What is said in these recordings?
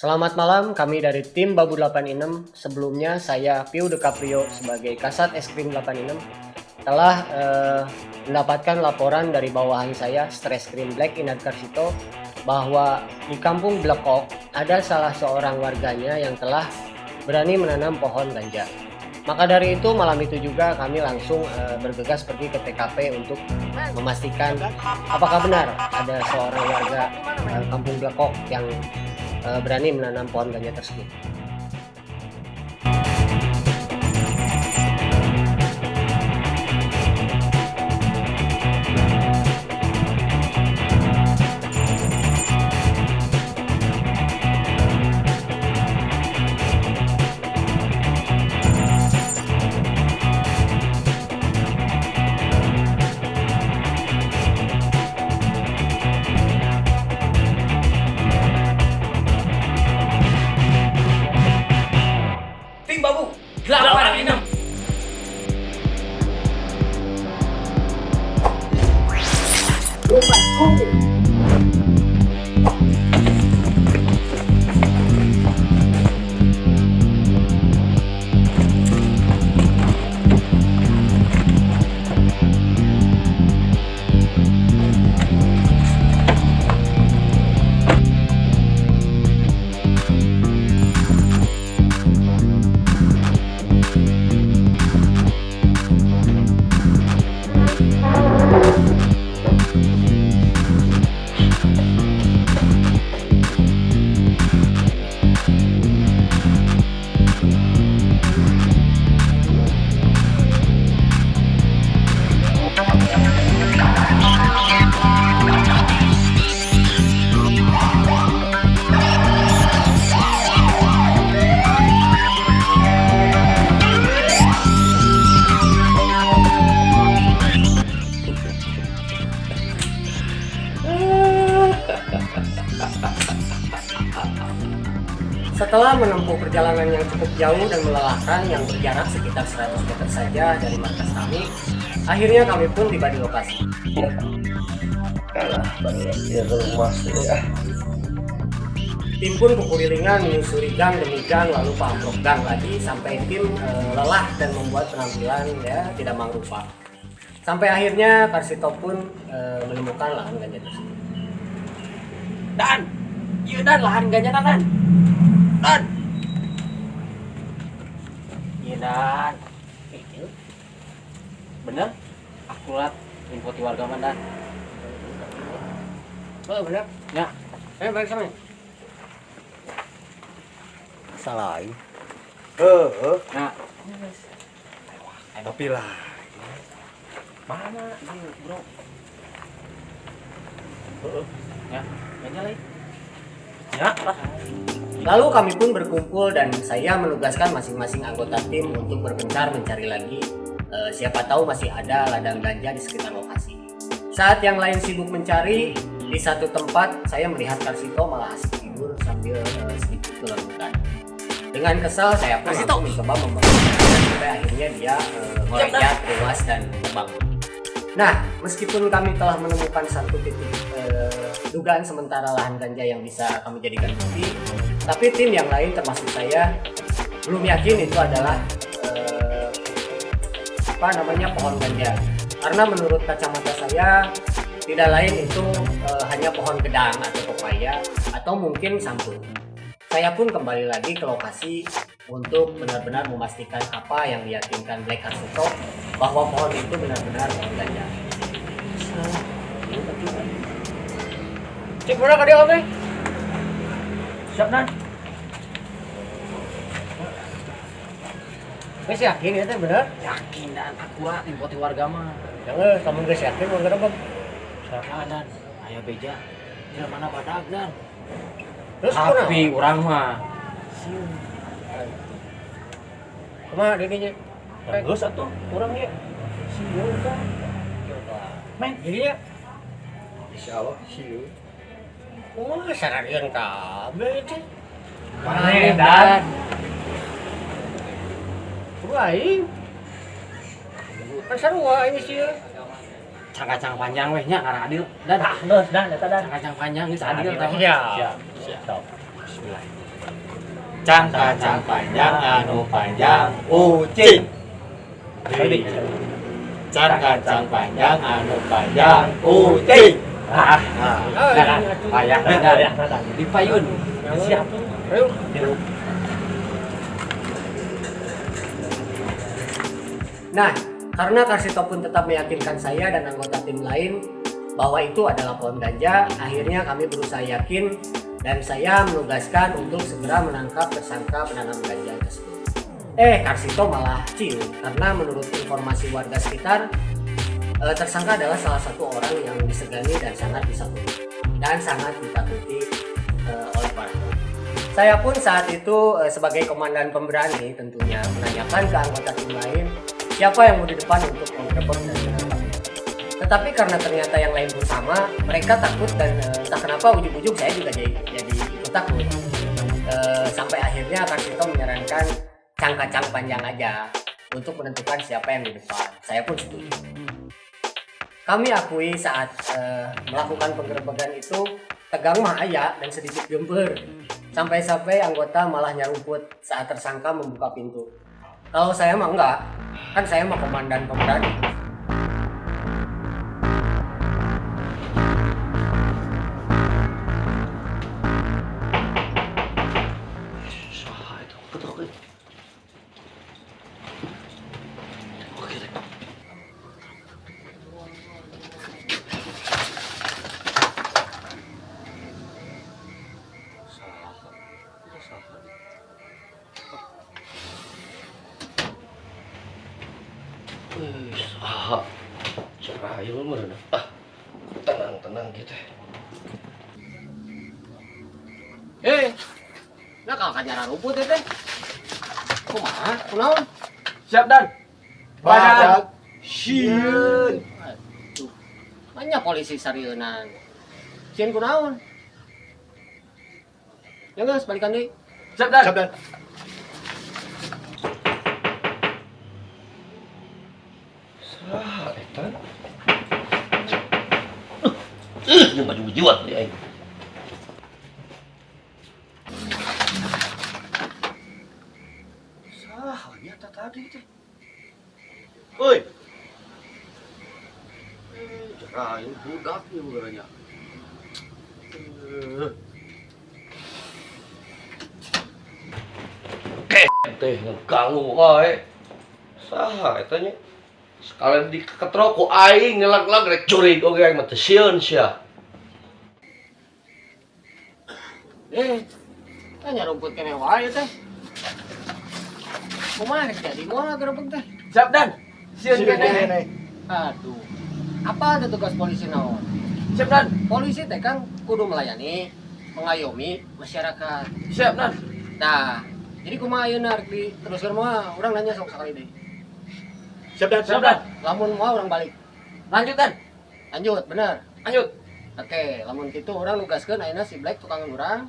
Selamat malam, kami dari tim Babu 86. Sebelumnya saya Piu DeCaprio sebagai Kasat Eskrim 86 telah mendapatkan laporan dari bawahan saya, Streskrim Black Inad Karsito, bahwa di kampung Blekok ada salah seorang warganya yang telah berani menanam pohon ganja. Maka dari itu malam itu juga kami langsung bergegas pergi ke TKP untuk memastikan apakah benar ada seorang warga kampung Blekok yang berani menanam pohon ganja tersebut. Tim Babu 86. Setelah menempuh perjalanan yang cukup jauh dan melelahkan yang berjarak sekitar 100 meter saja dari markas kami, akhirnya kami pun tiba di lokasi. Tim pun kekurilingan menyusuri gang demi gang lalu pamprok gang lagi sampai tim lelah dan membuat penampilan tidak mangrupa. Sampai akhirnya Karsito pun menemukan lahan ganja tersebut. Dan, iya dan lahan ganja dan. Iya dan. Bener? Akurat info ti warga mandan. Oh benar? Ya, Balik sama. Salahin. nah. Tapi lah. Mana ini, bro? Ya, ganja lagi. Ya, lah. Lalu kami pun berkumpul dan saya menugaskan masing-masing anggota tim untuk berpencar mencari lagi siapa tahu masih ada ladang ganja di sekitar lokasi. Saat yang lain sibuk mencari, di satu tempat saya melihat Karsito malah asik tidur sambil sedikit kelembutan. Dengan kesal saya pun langsung mencoba membangunnya sampai akhirnya dia meloncat tewas dan terbangun. Nah, meskipun kami telah menemukan satu titik dugaan sementara lahan ganja yang bisa kami jadikan bukti, tapi tim yang lain termasuk saya belum yakin itu adalah pohon ganja. Karena menurut kacamata saya tidak lain itu hanya pohon gedang atau pepaya atau mungkin sampul. Saya pun kembali lagi ke lokasi untuk benar-benar memastikan apa yang diyakinkan Black Karsito bahwa pohon itu benar-benar pohon ganja. Cek mana dia oke? Siap dan. Guys yakin ya benar? Yakin dan akurat info ti warga mah. Jangan kamu guys yakin mau kenapa? Salah dan. Aya beja. Di mana badag dan. Terus Tapi urang mah. kumaha didinya? Bagus atuh urang ge. Sieu kan. Men, Jadinya Insyaallah sieu. kumaha sararian kabeh teh. Mana dan. Aing. Kan sarua ini sih. Cang-cang panjang weh nya karena adil. Dan Geus dan eta dan. cang-cang panjang geus adil tah. Siap. Siap. Siap. Sok. Bismillah. Cang panjang anu panjang ucing. Cang panjang anu panjang ucing. Payah di payun. Siap. Nah, karena Karsito pun tetap meyakinkan saya dan anggota tim lain bahwa itu adalah pohon ganja, akhirnya kami berusaha yakin dan saya menugaskan untuk segera menangkap tersangka penanam ganja tersebut. Karsito malah cium karena menurut informasi warga sekitar, tersangka adalah salah satu orang yang disegani dan sangat ditakuti oleh para orang. Saya pun saat itu sebagai komandan pemberani tentunya menanyakan ke anggota tim lain siapa yang mau di depan untuk menggerebek dan menangkapnya. Tetapi karena ternyata yang lain pun sama, mereka takut dan entah kenapa ujung-ujung saya juga jadi ikut takut. Sampai akhirnya Karsito menyarankan cang-kacang panjang aja untuk menentukan siapa yang di depan. Saya pun setuju. Kami akui saat melakukan penggerebekan itu tegang mah aya dan sedikit gemper. Sampai-sampai anggota malah nyarumput saat tersangka membuka pintu. Kalau saya mah enggak, kan saya mah komandan pemberani. Cerah ya mana? Tenang gitu. Nah kalau kajaran rumput itu kumaha? Kunaon? Siap dan. Badak Sieun. Aduh, banyak polisi sarieunaan. Sieun kunaon? Ya geus balikan deui. Siap dan. Siap dan. Eta. Yang baju jiwat dia aing. Sahanya tadi teh. Oi. Jerain budak nih bugaranya. Teh ngeganggu wae. Saha eta nya? Sekalian diketrok ku aing ngelag-lag rek curig oge aing mah teu sieun sia. Tanya rumput kene wae teh. Kumaha rek jadi moal gerebek teh? Siap dan. Sieun kene. Aduh. Apa ada tugas polisi naon? Siap dan. Polisi teh kan kudu melayani, mengayomi masyarakat. Siap dan. Nah, jadi kumaha ayeuna rek diteruskeun moal, urang nanya sok sakali deui. Siap dan. Siap dan. Lamun moal urang balik. Lanjut dan. Lanjut, bener. Lanjut. Oke, lamun kitu urang nugaskeun ayeuna si Black tukangan urang,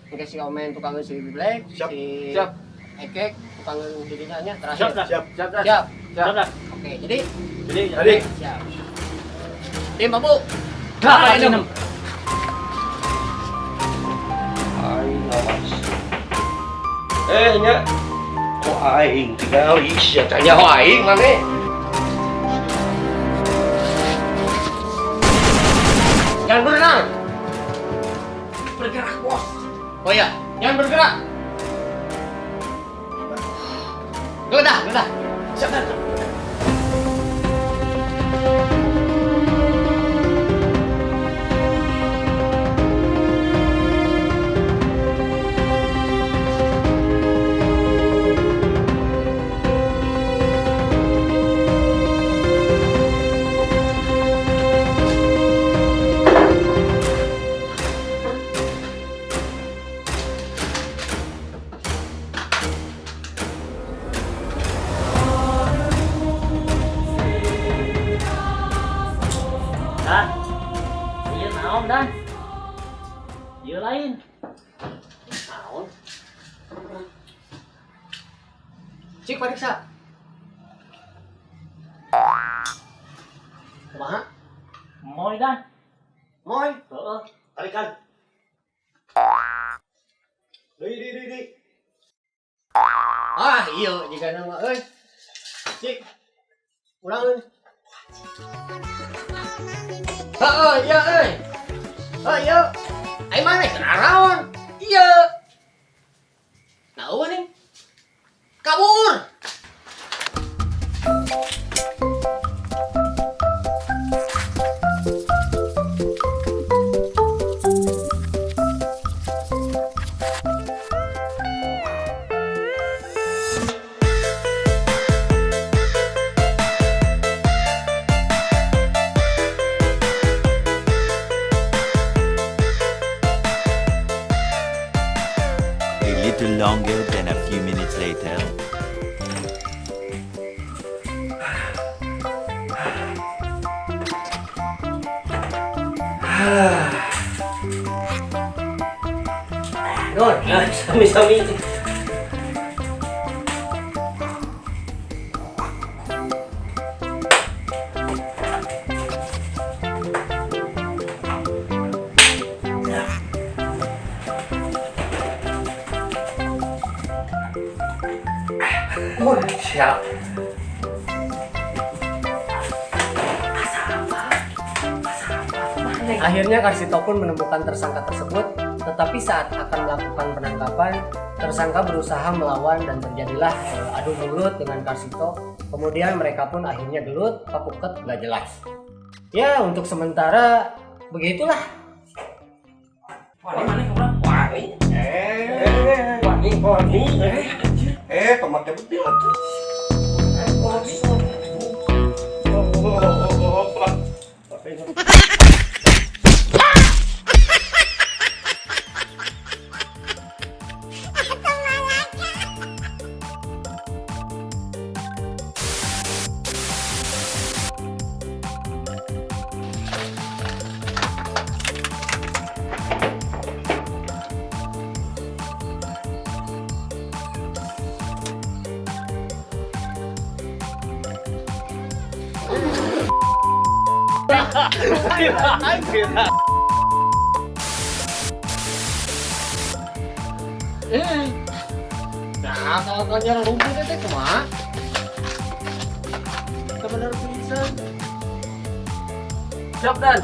engke si Omen tukangan si Black, Siap. si Siap. Ekek tukangan dirinya nya terakhir. Siap dan. Siap. Siap dan. Siap. Siap dan. Oke, jadi Jadi. siap. Tim Babu. Dah, ini. Aing awas. Nya. Kok aing tinggal sia tanya aing maneh. Jangan berenang. Bergerak bos. Oh iya, jangan bergerak. Geledah. Siap dan. Dan. Ieu naon dan? Ieu lain. Naon? Cik periksa. Kumaha? Moy dan. Moy. Heeh. Tarikan. Deui. Ah iya jika nama cik ulang iya iya ai mana kenaraon iya naon nih kabur A little longer than a few minutes later. Don, Sami-sami. Siap. akhirnya Karsito pun menemukan tersangka tersebut, tetapi saat akan melakukan penangkapan, tersangka berusaha melawan dan terjadilah adu mulut dengan Karsito. Kemudian mereka pun akhirnya gelut, kapuket gak jelas. Ya untuk sementara begitulah. Wani. Tomatnya bedil atuh. Nah, kalau kalian rumput itu kumaha? Bener pisan. Siap dan.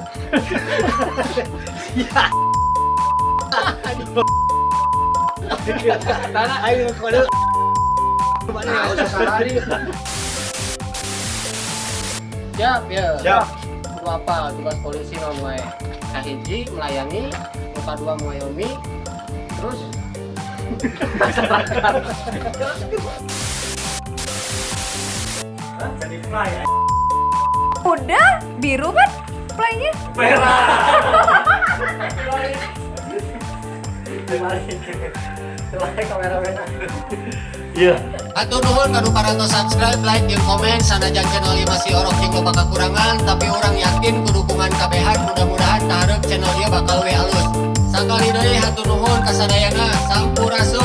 Tanah ayo kode. Nah, sasalari. Siap ya. Siap. Kudu apa tugas polisi nomor kahiji melayani, nomor kedua mengayomi, terus Jadi fly. Udah, biru kan playnya? Iya. Atur nuhun kanu parantos subscribe, like, jeung komen sanajan channel ieu masih orok jeung loba kakurangan, tapi orang yakin kudukungan kabehan mudah-mudahan tahareup channel ieu bakal we alus. Sakali deui hatur nuhun kasadayana, sampurasun.